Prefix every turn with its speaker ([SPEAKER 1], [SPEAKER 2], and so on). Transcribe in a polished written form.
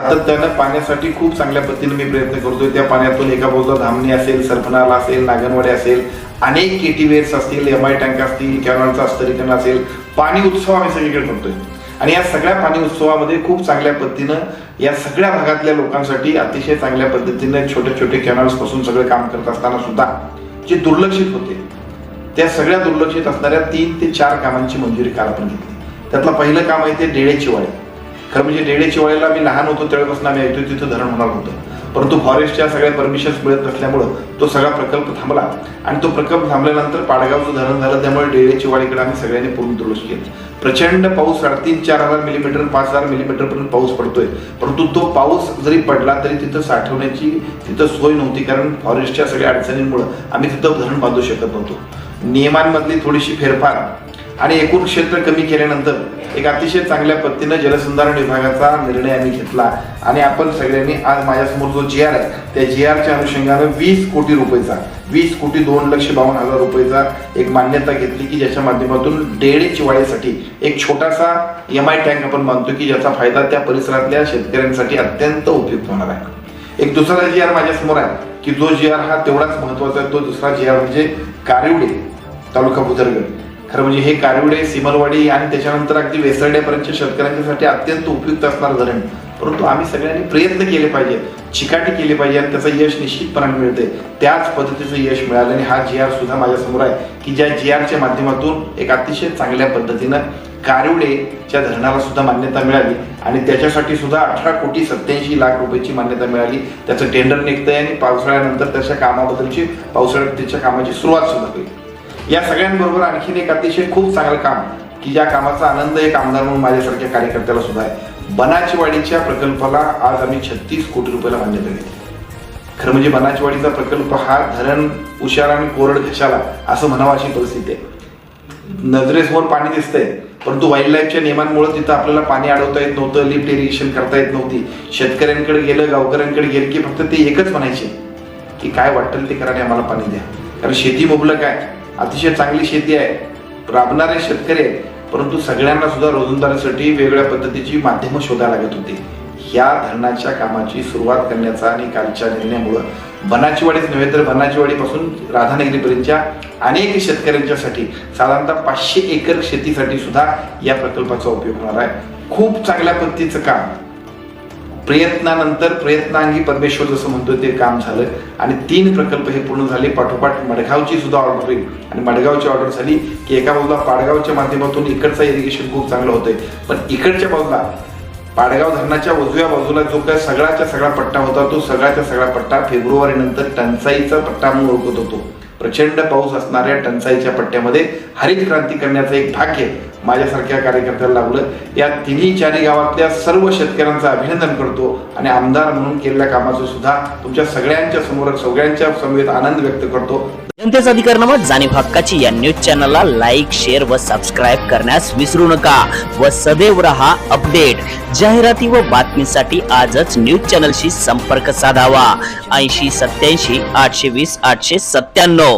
[SPEAKER 1] सातत्यानं पाण्यासाठी खूप चांगल्या पद्धतीने मी प्रयत्न करतोय। त्या पाण्यातून एका बाजूला धामणी असेल, सरपणाला असेल, नागनवाडी असेल, अनेक केटीवेअर्स असतील, एमआय टँक असतील, कॅनॉलचं अस्तरीकरण असेल, पाणी उत्सव आम्ही सगळीकडे करतोय। आणि या सगळ्या पाणी उत्सवामध्ये खूप चांगल्या पद्धतीनं या सगळ्या भागातल्या लोकांसाठी अतिशय चांगल्या पद्धतीने छोटे छोटे कॅनॉल्स पासून सगळं काम करत असताना सुद्धा जे दुर्लक्षित होते त्या सगळ्या दुर्लक्षित असणाऱ्या 3 ते 4 कामांची मंजुरी काल आपण घेतली। त्यातलं पहिलं काम आहे ते डेळेचिवाळे। खरं म्हणजे डेळेचिवाळेला मी लहान होतो त्यावेळेपासून आम्ही ऐकतोय तिथं धरण होणार होतं, परंतु फॉरेस्टच्या सगळ्या परमिशन्स मिळत नसल्यामुळं तो सगळा प्रकल्प थांबला आणि तो प्रकल्प थांबल्यानंतर पाडगावचं धरण झालं। त्यामुळे डेळेचिवाळीकडे आम्ही सगळ्यांनी पूर्ण दुर्लक्ष केलं। प्रचंड पाऊस 3,500-4,000 मिलीमीटर 5,000 मिलीमीटर पर्यंत पाऊस पडतोय, परंतु तो पाऊस जरी पडला तरी तिथं साठवण्याची तिथं सोय नव्हती, कारण फॉरेस्टच्या सगळ्या अडचणींमुळे आम्ही तिथं धरण बांधू शकत नव्हतो। नियमांमधली थोडीशी फेरफार आणि एकूण क्षेत्र कमी केल्यानंतर एक अतिशय चांगल्या पद्धतीने जलसंधारण विभागाचा निर्णय आम्ही घेतला आणि आपण सगळ्यांनी आज माझ्यासमोर जो GR आहे त्या GRच्या अनुषंगानं 20 कोटी रुपयाचा 20,52,52,000 रुपयाचा एक मान्यता घेतली की ज्याच्या माध्यमातून डेळेचिवाळीसाठी एक छोटासा एमआय टँक आपण बांधतो की ज्याचा फायदा त्या परिसरातल्या शेतकऱ्यांसाठी अत्यंत उपयुक्त होणार आहे। एक दुसरा GR माझ्यासमोर आहे की जो GR हा तेवढाच महत्वाचा आहे। तो दुसरा GR म्हणजे कारिवडे तालुका बुदरगड। खरं म्हणजे हे कारिवडे, सिमलवाडी आणि त्याच्यानंतर अगदी वेसर्ड्यापर्यंतच्या शेतकऱ्यांच्यासाठी अत्यंत उपयुक्त असणारं धरण, परंतु आम्ही सगळ्यांनी प्रयत्न केले पाहिजे, चिकाटी केली पाहिजे आणि त्याचं यश निश्चितपणे मिळते। त्याच पद्धतीचं यश मिळालं आणि हा GR सुद्धा माझ्यासमोर आहे की ज्या GRच्या माध्यमातून एक अतिशय चांगल्या पद्धतीनं कारिवडेच्या धरणाला सुद्धा मान्यता मिळाली आणि त्याच्यासाठी सुद्धा 18,87,00,000 रुपयाची मान्यता मिळाली। त्याचं टेंडर निघतंय आणि पावसाळ्यानंतर त्याच्या कामाबद्दलची पावसाळ्यात त्याच्या कामाची सुरुवात सुद्धा होईल। या सगळ्यांबरोबर आणखीन एक अतिशय खूप चांगलं काम की ज्या कामाचा आनंद एक आमदार म्हणून माझ्यासारख्या कार्यकर्त्याला सुद्धा आहे। बनाचीवाडीच्या प्रकल्पाला आज आम्ही 36 कोटी रुपयाला मान्यता दिली। खरं म्हणजे बनाचीवाडीचा प्रकल्प हा धरण उशार आणि कोरड घशाला असं म्हणावं अशी परिस्थिती आहे। नजरेसमोर पाणी दिसतंय, परंतु वाईल्ड लाईफच्या नियमांमुळे तिथं आपल्याला पाणी अडवता येत नव्हतं, लिफ्ट इरिगेशन करता येत नव्हती। शेतकऱ्यांकडे गेलं, गावकऱ्यांकडे गेलं की फक्त ते एकच म्हणायचे की काय वाटेल ते करा आणि आम्हाला पाणी द्या, कारण शेती मुबलक आहे, अतिशय चांगली शेती आहे, राबणारे शेतकरी आहेत, परंतु सगळ्यांना सुद्धा रोजंदारीसाठी वेगवेगळ्या पद्धतीची माध्यमं शोधायला लागत होती। या धरणाच्या कामाची सुरुवात करण्याचा आणि कालच्या निर्णयामुळे बनाचीवाडीच नव्हे तर बनाचीवाडीपासून राधानगरीपर्यंतच्या अनेक शेतकऱ्यांच्यासाठी साधारणतः 500 एकर शेतीसाठी सुद्धा या प्रकल्पाचा उपयोग होणार आहे। खूप चांगल्या पद्धतीचं काम, प्रयत्नानंतर प्रयत्नांगी परमेश्वर जसं म्हणतोय ते काम झालं आणि 3 प्रकल्प हे पूर्ण झाले। पाठोपाठ मडगावची सुद्धा ऑर्डर होईल आणि मडगावची ऑर्डर झाली की एका बाजूला पाडगावच्या माध्यमातून इकडचं इरिगेशन खूप चांगलं होतंय, पण इकडच्या बाजूला पाडगाव धरणाच्या उजव्या बाजूला जो काय सगळ्याचा सगळा पट्टा होता तो सगळ्याचा सगळा पट्टा फेब्रुवारी नंतर टंचाईचा पट्टा म्हणून ओळखत होतो। प्रचंड पाऊस असणाऱ्या टंचाईच्या पट्ट्यामध्ये हरित क्रांती करण्याचं एक भाग्य माझ्यासारख्या कार्यकर्त्याला लाभलं। या 3-4 गावातल्या सर्व शेतकऱ्यांचं अभिनंदन करतो आणि आमदार म्हणून केलेल्या कामाचं सुद्धा तुमच्या सगळ्यांच्या समोर सगळ्यांच्या समवेत आनंद व्यक्त करतो।
[SPEAKER 2] जनतेचा अधिकार जाणीव हक्काची या न्यूज चॅनलला लाईक, शेअर व सबस्क्राईब करण्यास विसरू नका व सदैव रहा अपडेट। जाहिराती व बातमीसाठी आजच न्यूज चॅनलशी संपर्क साधावा 80 87 820 897।